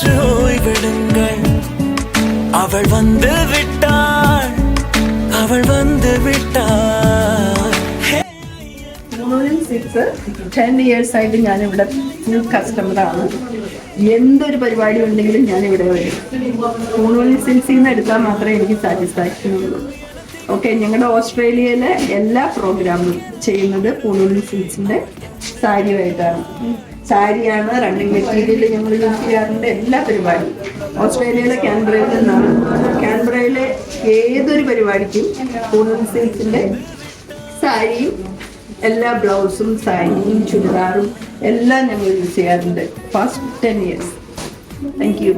சற்று ஓய்வெடுங்கள். அவள் வந்து விட்டாள், അവൾ വന്ന് വിട്ടാൾ. 10 years ആയിട്ട് ഞാനിവിടെ ഫുൾ കസ്റ്റമറാണ്. എന്തൊരു പരിപാടി ഉണ്ടെങ്കിലും ഞാനിവിടെ വരും. പൂണൂലി സിൽക്സിൽ നിന്ന് എടുത്താൽ മാത്രമേ എനിക്ക് സാറ്റിസ്ഫാക്ഷൻ ഉള്ളൂ. ഓക്കെ, ഞങ്ങളുടെ ഓസ്ട്രേലിയയിലെ എല്ലാ പ്രോഗ്രാമും ചെയ്യുന്നത് പൂണൂലി സിൽക്സിൻ്റെ സാരിയുമായിട്ടാണ്. സാരിയാണ് റണ്ണിങ് മെറ്റീരിയൽ ഞങ്ങൾ യൂസ് ചെയ്യാറുണ്ട്. എല്ലാ പരിപാടിയും ഓസ്ട്രേലിയയിലെ കാൻബറയിൽ നിന്നാണ്. കാൻബറയിലെ ഏതൊരു പരിപാടിക്കും പൂണൂലി സിൽക്സിൻ്റെ സാരിയും എല്ലാ ബ്ലൗസും സാരിയും ചുരിദാറും എല്ലാം ഞങ്ങൾ യൂസ് ചെയ്യാറുണ്ട്. Fast 10 years. Thank you.